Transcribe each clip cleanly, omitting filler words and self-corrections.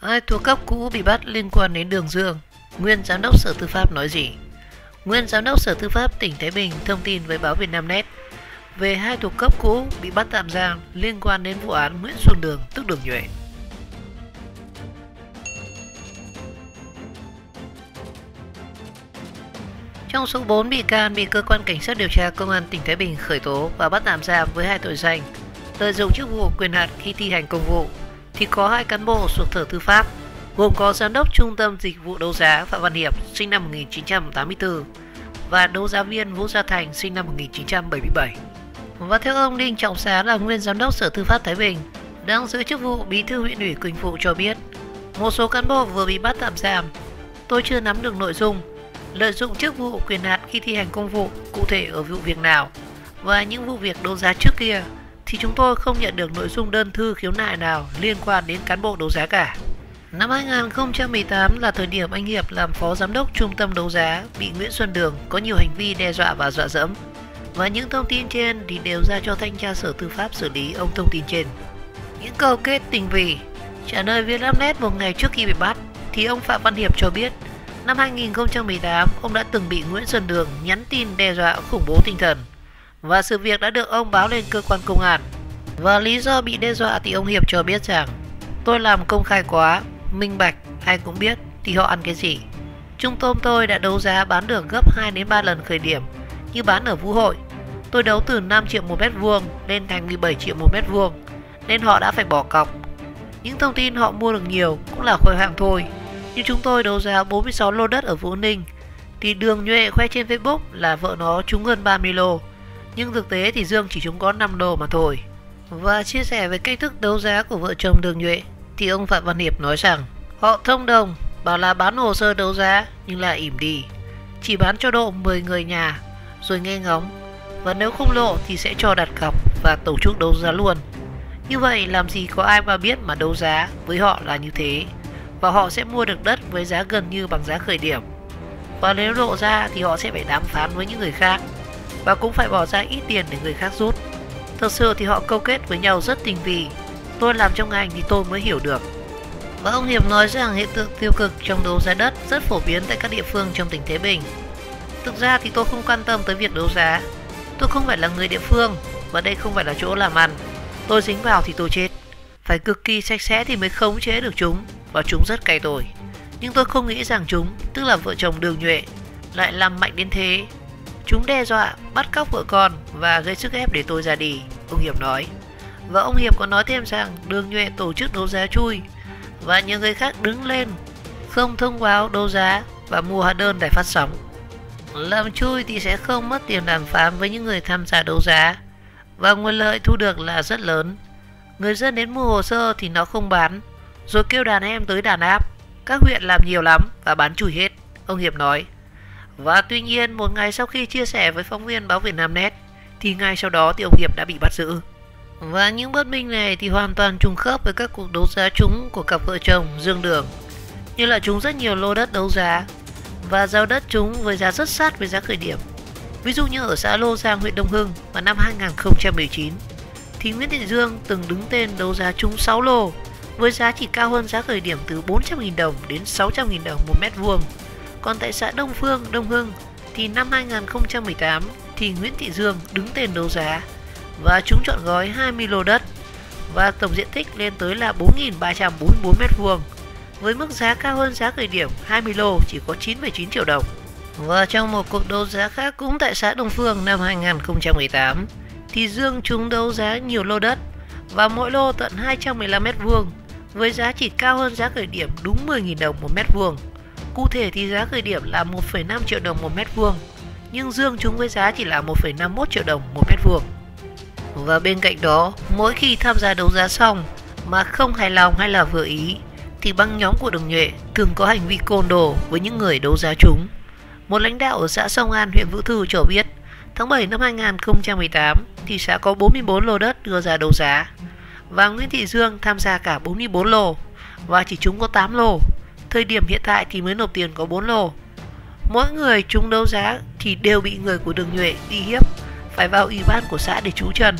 Hai thuộc cấp cũ bị bắt liên quan đến Đường Dương. Nguyên Giám đốc Sở Tư pháp nói gì? Nguyên Giám đốc Sở Tư pháp tỉnh Thái Bình thông tin với báo Vietnamnet về hai thuộc cấp cũ bị bắt tạm giam liên quan đến vụ án Nguyễn Xuân Đường tức Đường Nhuệ. Trong số 4 bị can bị cơ quan cảnh sát điều tra công an tỉnh Thái Bình khởi tố và bắt tạm giam với hai tội danh lợi dụng chức vụ quyền hạn khi thi hành công vụ thì có hai cán bộ thuộc Sở Tư pháp, gồm có Giám đốc Trung tâm Dịch vụ Đấu giá Phạm Văn Hiệp sinh năm 1984 và đấu giá viên Vũ Gia Thành sinh năm 1977. Và theo ông Đinh Trọng Xá là nguyên Giám đốc Sở Tư pháp Thái Bình đang giữ chức vụ Bí thư huyện ủy Quỳnh Phụ cho biết, một số cán bộ vừa bị bắt tạm giam. Tôi chưa nắm được nội dung lợi dụng chức vụ quyền hạn khi thi hành công vụ cụ thể ở vụ việc nào, và những vụ việc đấu giá trước kia thì chúng tôi không nhận được nội dung đơn thư khiếu nại nào liên quan đến cán bộ đấu giá cả. Năm 2018 là thời điểm anh Hiệp làm phó giám đốc trung tâm đấu giá bị Nguyễn Xuân Đường có nhiều hành vi đe dọa và dọa dẫm, và những thông tin trên thì đều ra cho thanh tra Sở Tư pháp xử lý ông thông tin trên. Những câu kết tình vì trả lời Vietnamnet một ngày trước khi bị bắt thì ông Phạm Văn Hiệp cho biết năm 2018 ông đã từng bị Nguyễn Xuân Đường nhắn tin đe dọa khủng bố tinh thần, và sự việc đã được ông báo lên cơ quan công an. Và lý do bị đe dọa thì ông Hiệp cho biết rằng tôi làm công khai quá, minh bạch, ai cũng biết thì họ ăn cái gì. Trung tâm tôi đã đấu giá bán được gấp 2 đến 3 lần khởi điểm như bán ở Vũ Hội. Tôi đấu từ 5 triệu một mét vuông lên thành 17 triệu một mét vuông nên họ đã phải bỏ cọc. Những thông tin họ mua được nhiều cũng là khoe khoang thôi. Như chúng tôi đấu giá 46 lô đất ở Vũ Ninh thì Đường Nhuệ khoe trên Facebook là vợ nó trúng hơn 30 lô, nhưng thực tế thì Dương chỉ trúng có 5 lô mà thôi. Và chia sẻ về cách thức đấu giá của vợ chồng Đường Nhuệ thì ông Phạm Văn Hiệp nói rằng họ thông đồng bảo là bán hồ sơ đấu giá nhưng lại ỉm đi, chỉ bán cho độ 10 người nhà rồi nghe ngóng, và nếu không lộ thì sẽ cho đặt cọc và tổ chức đấu giá luôn. Như vậy làm gì có ai mà biết mà đấu giá với họ là như thế, và họ sẽ mua được đất với giá gần như bằng giá khởi điểm. Và nếu lộ ra thì họ sẽ phải đàm phán với những người khác và cũng phải bỏ ra ít tiền để người khác rút. Thực sự thì họ câu kết với nhau rất tinh vi. Tôi làm trong ngành thì tôi mới hiểu được. Và ông Hiệp nói rằng hiện tượng tiêu cực trong đấu giá đất rất phổ biến tại các địa phương trong tỉnh Thái Bình. Thực ra thì tôi không quan tâm tới việc đấu giá. Tôi không phải là người địa phương và đây không phải là chỗ làm ăn. Tôi dính vào thì tôi chết. Phải cực kỳ sạch sẽ thì mới khống chế được chúng, và chúng rất cay tôi. Nhưng tôi không nghĩ rằng chúng, tức là vợ chồng Đường Nhuệ, lại làm mạnh đến thế. Chúng đe dọa, bắt cóc vợ con và gây sức ép để tôi ra đi, ông Hiệp nói. Và ông Hiệp có nói thêm rằng Đường Nhuệ tổ chức đấu giá chui và nhiều người khác đứng lên không thông báo đấu giá và mua hóa đơn để phát sóng. Làm chui thì sẽ không mất tiền đàm phán với những người tham gia đấu giá, và nguồn lợi thu được là rất lớn. Người dân đến mua hồ sơ thì nó không bán, rồi kêu đàn em tới đàn áp. Các huyện làm nhiều lắm và bán chui hết, ông Hiệp nói. Và tuy nhiên một ngày sau khi chia sẻ với phóng viên báo Vietnamnet thì ngay sau đó thì ông Hiệp đã bị bắt giữ. Và những bất minh này thì hoàn toàn trùng khớp với các cuộc đấu giá trúng của cặp vợ chồng Dương Đường, như là trúng rất nhiều lô đất đấu giá và giao đất trúng với giá rất sát với giá khởi điểm. Ví dụ như ở xã Lô Giang, huyện Đông Hưng vào năm 2019 thì Nguyễn Thị Dương từng đứng tên đấu giá trúng 6 lô với giá chỉ cao hơn giá khởi điểm từ 400.000 đồng đến 600.000 đồng một mét vuông. Còn tại xã Đông Phương, Đông Hưng thì năm 2018 thì Nguyễn Thị Dương đứng tên đấu giá và trúng trọn gói 20 lô đất và tổng diện tích lên tới là 4.344 mét vuông với mức giá cao hơn giá khởi điểm 20 lô chỉ có 9,9 triệu đồng. Và trong một cuộc đấu giá khác cũng tại xã Đông Phương năm 2018 thì Dương trúng đấu giá nhiều lô đất và mỗi lô tận 215 mét vuông với giá chỉ cao hơn giá khởi điểm đúng 10.000 đồng một mét vuông. Cụ thể thì giá khởi điểm là 1,5 triệu đồng một mét vuông, nhưng Dương trúng với giá chỉ là 1,51 triệu đồng một mét vuông. Và bên cạnh đó, mỗi khi tham gia đấu giá xong mà không hài lòng hay là vừa ý thì băng nhóm của Đường Nhuệ thường có hành vi côn đồ với những người đấu giá trúng. Một lãnh đạo ở xã Sông An, huyện Vũ Thư cho biết tháng 7 năm 2018 thì xã có 44 lô đất đưa ra đấu giá và Nguyễn Thị Dương tham gia cả 44 lô và chỉ trúng có 8 lô. Thời điểm hiện tại thì mới nộp tiền có 4 lô. Mỗi người trúng đấu giá thì đều bị người của Đường Nhuệ uy hiếp phải vào ủy ban của xã để trú chân.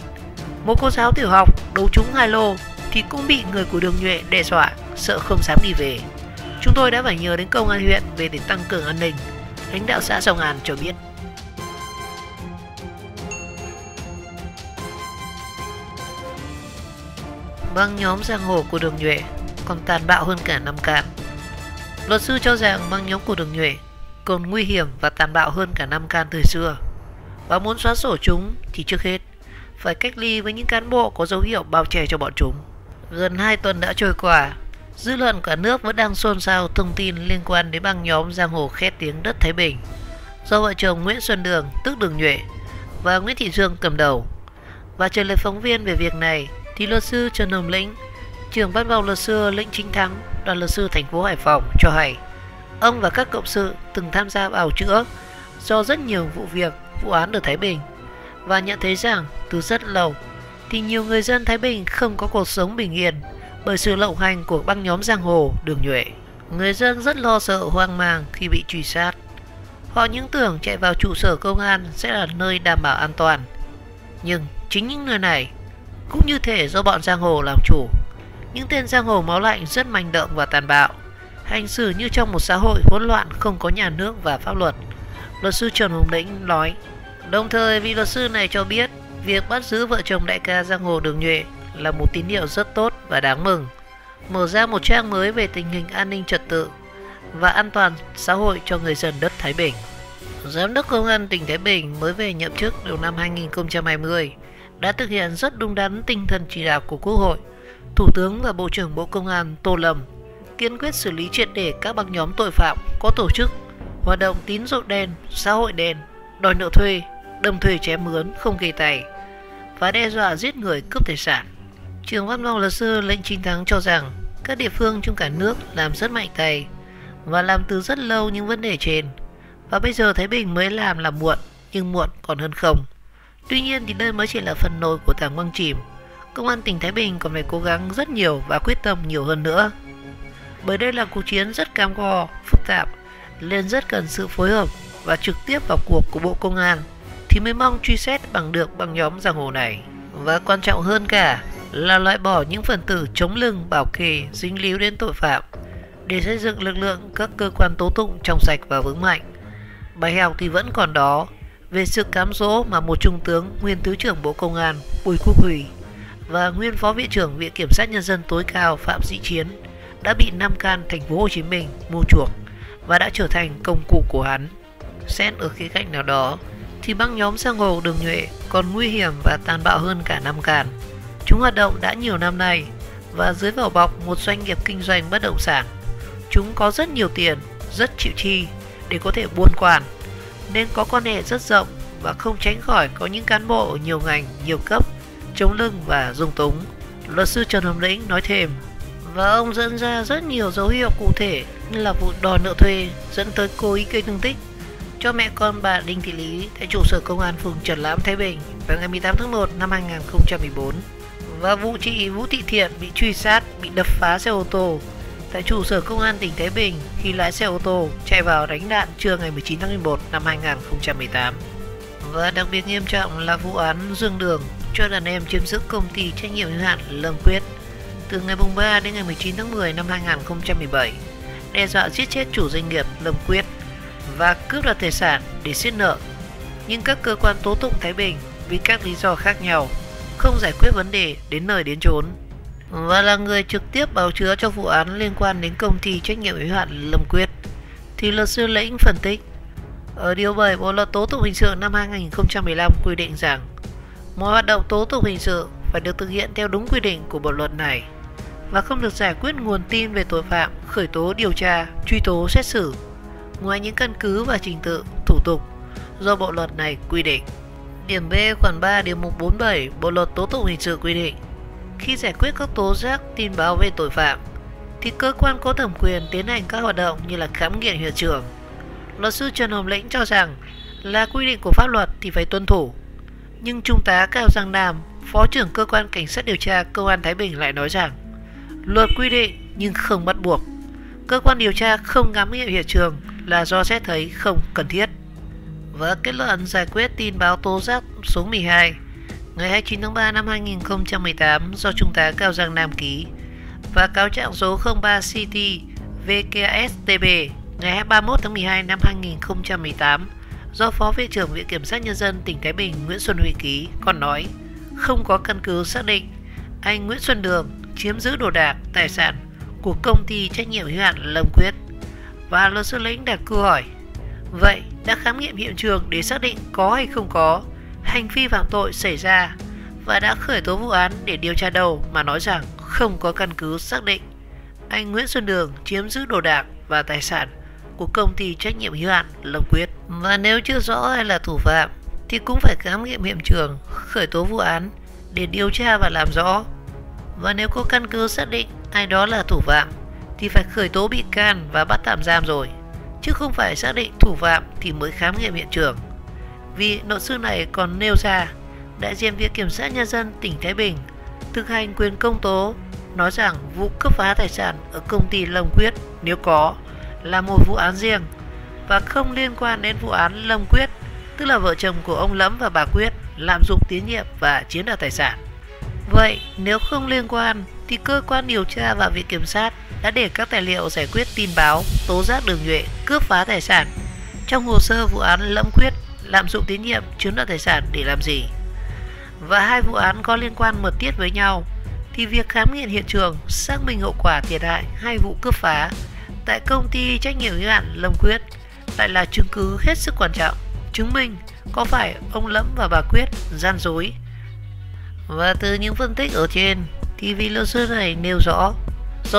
Một cô giáo tiểu học đấu trúng 2 lô thì cũng bị người của Đường Nhuệ đe dọa. sợ không dám đi về. Chúng tôi đã phải nhờ đến công an huyện về để tăng cường an ninh, lãnh đạo xã Sông An cho biết. Băng nhóm giang hồ của Đường Nhuệ còn tàn bạo hơn cả Nam Can. Luật sư cho rằng băng nhóm của Đường Nhuệ còn nguy hiểm và tàn bạo hơn cả Nam Can thời xưa, và muốn xóa sổ chúng thì trước hết phải cách ly với những cán bộ có dấu hiệu bao che cho bọn chúng. Gần 2 tuần đã trôi qua, dư luận cả nước vẫn đang xôn xao thông tin liên quan đến băng nhóm giang hồ khét tiếng đất Thái Bình do vợ chồng Nguyễn Xuân Đường tức Đường Nhuệ và Nguyễn Thị Dương cầm đầu. Và trả lời phóng viên về việc này thì luật sư Trần Hồng Lĩnh, trưởng văn phòng luật sư Lĩnh Chính Thắng, đoàn luật sư thành phố Hải Phòng cho hay ông và các cộng sự từng tham gia bào chữa do rất nhiều vụ việc, vụ án ở Thái Bình, và nhận thấy rằng từ rất lâu thì nhiều người dân Thái Bình không có cuộc sống bình yên bởi sự lộng hành của băng nhóm giang hồ Đường Nhuệ. Người dân rất lo sợ, hoang mang khi bị truy sát. Họ những tưởng chạy vào trụ sở công an sẽ là nơi đảm bảo an toàn, nhưng chính những nơi này cũng như thể do bọn giang hồ làm chủ. Những tên giang hồ máu lạnh rất manh động và tàn bạo, hành xử như trong một xã hội hỗn loạn không có nhà nước và pháp luật, luật sư Trần Hồng Lĩnh nói. Đồng thời, vị luật sư này cho biết việc bắt giữ vợ chồng đại ca giang hồ Đường Nhuệ là một tín hiệu rất tốt và đáng mừng, mở ra một trang mới về tình hình an ninh trật tự và an toàn xã hội cho người dân đất Thái Bình. Giám đốc Công an tỉnh Thái Bình mới về nhậm chức đầu năm 2020 đã thực hiện rất đúng đắn tinh thần chỉ đạo của Quốc hội, Thủ tướng và Bộ trưởng Bộ Công an Tô Lâm, kiên quyết xử lý triệt để các băng nhóm tội phạm có tổ chức, hoạt động tín dụng đen, xã hội đen, đòi nợ thuê, đâm thuê chém mướn không ghi tay và đe dọa giết người, cướp tài sản. Trưởng văn phòng luật sư Lĩnh Chính Thắng cho rằng các địa phương trong cả nước làm rất mạnh tay và làm từ rất lâu những vấn đề trên, và bây giờ Thái Bình mới làm là muộn, nhưng muộn còn hơn không. Tuy nhiên thì đây mới chỉ là phần nổi của tảng băng chìm. Công an tỉnh Thái Bình còn phải cố gắng rất nhiều và quyết tâm nhiều hơn nữa, bởi đây là cuộc chiến rất cam go, phức tạp, nên rất cần sự phối hợp và trực tiếp vào cuộc của Bộ Công an thì mới mong truy xét bằng được băng nhóm giang hồ này. Và quan trọng hơn cả là loại bỏ những phần tử chống lưng bảo kê dính líu đến tội phạm để xây dựng lực lượng các cơ quan tố tụng trong sạch và vững mạnh. Bài học thì vẫn còn đó về sự cám dỗ mà một trung tướng, nguyên thứ trưởng Bộ Công an Bùi Quốc Huy và nguyên phó viện trưởng Viện Kiểm sát Nhân dân tối cao Phạm Sĩ Chiến đã bị Nam Can thành phố Hồ Chí Minh mua chuộc và đã trở thành công cụ của hắn. Xét ở khía cạnh nào đó thì băng nhóm giang hồ Đường Nhuệ còn nguy hiểm và tàn bạo hơn cả Nam Can. Chúng hoạt động đã nhiều năm nay và dưới vỏ bọc một doanh nghiệp kinh doanh bất động sản. Chúng có rất nhiều tiền, rất chịu chi để có thể buôn quản, nên có quan hệ rất rộng và không tránh khỏi có những cán bộ ở nhiều ngành, nhiều cấp chống lưng và dung túng. Luật sư Trần Hồng Lĩnh nói thêm, và ông dẫn ra rất nhiều dấu hiệu cụ thể như là vụ đòi nợ thuê dẫn tới cố ý gây thương tích cho mẹ con bà Đinh Thị Lý tại trụ sở công an phường Trần Lãm, Thái Bình vào ngày 18 tháng 1 năm 2014, và vụ chị Vũ Thị Thiện bị truy sát, bị đập phá xe ô tô tại trụ sở công an tỉnh Thái Bình khi lái xe ô tô chạy vào đánh đạn trưa ngày 19 tháng 11 năm 2018. Và đặc biệt nghiêm trọng là vụ án Dương Đường cho đàn em chiếm giữ công ty trách nhiệm hữu hạn Lâm Quyết từ ngày 3 đến ngày 19 tháng 10 năm 2017, đe dọa giết chết chủ doanh nghiệp Lâm Quyết và cướp đoạt tài sản để siết nợ. Nhưng các cơ quan tố tụng Thái Bình vì các lý do khác nhau không giải quyết vấn đề đến nơi đến chốn. Và là người trực tiếp bào chữa cho vụ án liên quan đến công ty trách nhiệm hữu hạn Lâm Quyết thì luật sư Lĩnh phân tích, ở điều 7 Bộ luật tố tụng hình sự năm 2015 quy định rằng mọi hoạt động tố tụng hình sự phải được thực hiện theo đúng quy định của bộ luật này và không được giải quyết nguồn tin về tội phạm, khởi tố, điều tra, truy tố, xét xử ngoài những căn cứ và trình tự, thủ tục do bộ luật này quy định. Điểm B khoản 3 điều mục 47 Bộ luật tố tụng hình sự quy định, khi giải quyết các tố giác, tin báo về tội phạm thì cơ quan có thẩm quyền tiến hành các hoạt động như là khám nghiệm hiện trường. Luật sư Trần Hồng Lĩnh cho rằng là quy định của pháp luật thì phải tuân thủ, nhưng Trung tá Cao Giang Nam, Phó trưởng cơ quan cảnh sát điều tra Công an Thái Bình lại nói rằng luật quy định nhưng không bắt buộc. Cơ quan điều tra không khám nghiệm hiện trường là do xét thấy không cần thiết. Và kết luận giải quyết tin báo tố giác số 12 ngày 29 tháng 3 năm 2018 do Trung tá Cao Giang Nam ký và cáo trạng số 03 CT VKSTB ngày 31 tháng 12 năm 2018 do Phó Viện trưởng Viện Kiểm sát Nhân dân tỉnh Thái Bình Nguyễn Xuân Huy ký còn nói không có căn cứ xác định anh Nguyễn Xuân Đường chiếm giữ đồ đạc, tài sản của công ty trách nhiệm hữu hạn Lâm Quyết. Và luật sư Lĩnh đặt câu hỏi: vậy đã khám nghiệm hiện trường để xác định có hay không có hành vi phạm tội xảy ra và đã khởi tố vụ án để điều tra đâu mà nói rằng không có căn cứ xác định anh Nguyễn Xuân Đường chiếm giữ đồ đạc và tài sản của công ty trách nhiệm hữu hạn Lâm Quyết. Và nếu chưa rõ ai là thủ phạm thì cũng phải khám nghiệm hiện trường, khởi tố vụ án để điều tra và làm rõ. Và nếu có căn cứ xác định ai đó là thủ phạm thì phải khởi tố bị can và bắt tạm giam rồi, chứ không phải xác định thủ phạm thì mới khám nghiệm hiện trường. Vì luật sư này còn nêu ra, đại diện Viện Kiểm sát Nhân dân tỉnh Thái Bình thực hành quyền công tố nói rằng vụ cướp phá tài sản ở công ty Lâm Quyết nếu có là một vụ án riêng và không liên quan đến vụ án Lâm Quyết, tức là vợ chồng của ông Lẫm và bà Quyết lạm dụng tín nhiệm và chiếm đoạt tài sản. Vậy nếu không liên quan thì cơ quan điều tra và Viện Kiểm sát đã để các tài liệu giải quyết tin báo tố giác Đường Nhuệ cướp phá tài sản trong hồ sơ vụ án Lâm Quyết lạm dụng tín nhiệm chiếm đoạt tài sản để làm gì? Và hai vụ án có liên quan mật thiết với nhau thì việc khám nghiệm hiện trường xác minh hậu quả thiệt hại hai vụ cướp phá tại công ty trách nhiệm hữu hạn Lâm Quyết lại là chứng cứ hết sức quan trọng chứng minh có phải ông Lẫm và bà Quyết gian dối. Và từ những phân tích ở trên thì vị luật sư này nêu rõ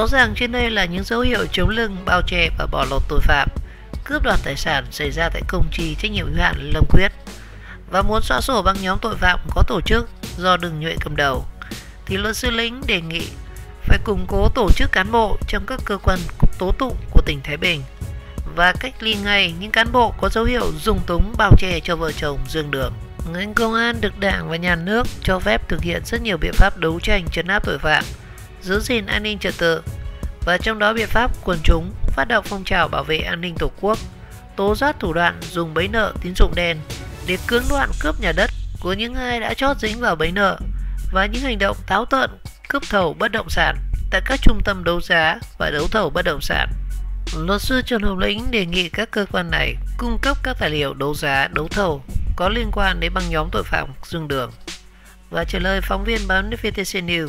ràng trên đây là những dấu hiệu chống lưng, bao che và bỏ lọt tội phạm cướp đoạt tài sản xảy ra tại công ty trách nhiệm hữu hạn Lâm Quyết và muốn xóa sổ băng nhóm tội phạm có tổ chức do Đường Nhuệ cầm đầu thì luật sư Lĩnh đề nghị phải củng cố tổ chức cán bộ trong các cơ quan tố tụng của tỉnh Thái Bình và cách ly ngay những cán bộ có dấu hiệu dung túng bao che cho vợ chồng Dương Đường. Ngành công an được Đảng và Nhà nước cho phép thực hiện rất nhiều biện pháp đấu tranh trấn áp tội phạm, giữ gìn an ninh trật tự, và trong đó biện pháp quần chúng phát động phong trào bảo vệ an ninh Tổ quốc, tố giác thủ đoạn dùng bẫy nợ tín dụng đen để cưỡng đoạt cướp nhà đất của những ai đã chót dính vào bẫy nợ và những hành động táo tợn cướp thầu bất động sản tại các trung tâm đấu giá và đấu thầu bất động sản. Luật sư Trần Hồng Lĩnh đề nghị các cơ quan này cung cấp các tài liệu đấu giá, đấu thầu có liên quan đến băng nhóm tội phạm Dương Đường. Và trả lời phóng viên báo VTC News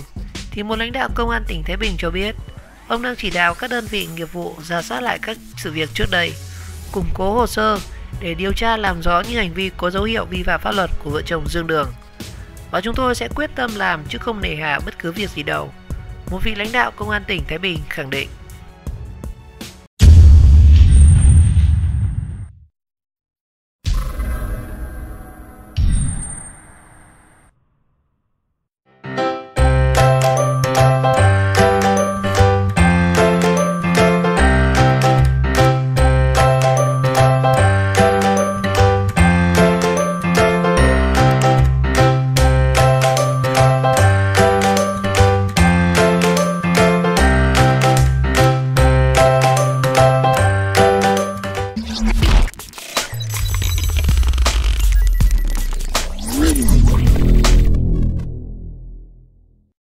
thì một lãnh đạo công an tỉnh Thái Bình cho biết ông đang chỉ đạo các đơn vị nghiệp vụ rà soát lại các sự việc trước đây, củng cố hồ sơ để điều tra làm rõ những hành vi có dấu hiệu vi phạm pháp luật của vợ chồng Dương Đường. Và chúng tôi sẽ quyết tâm làm chứ không nề hà bất cứ việc gì đâu, một vị lãnh đạo công an tỉnh Thái Bình khẳng định.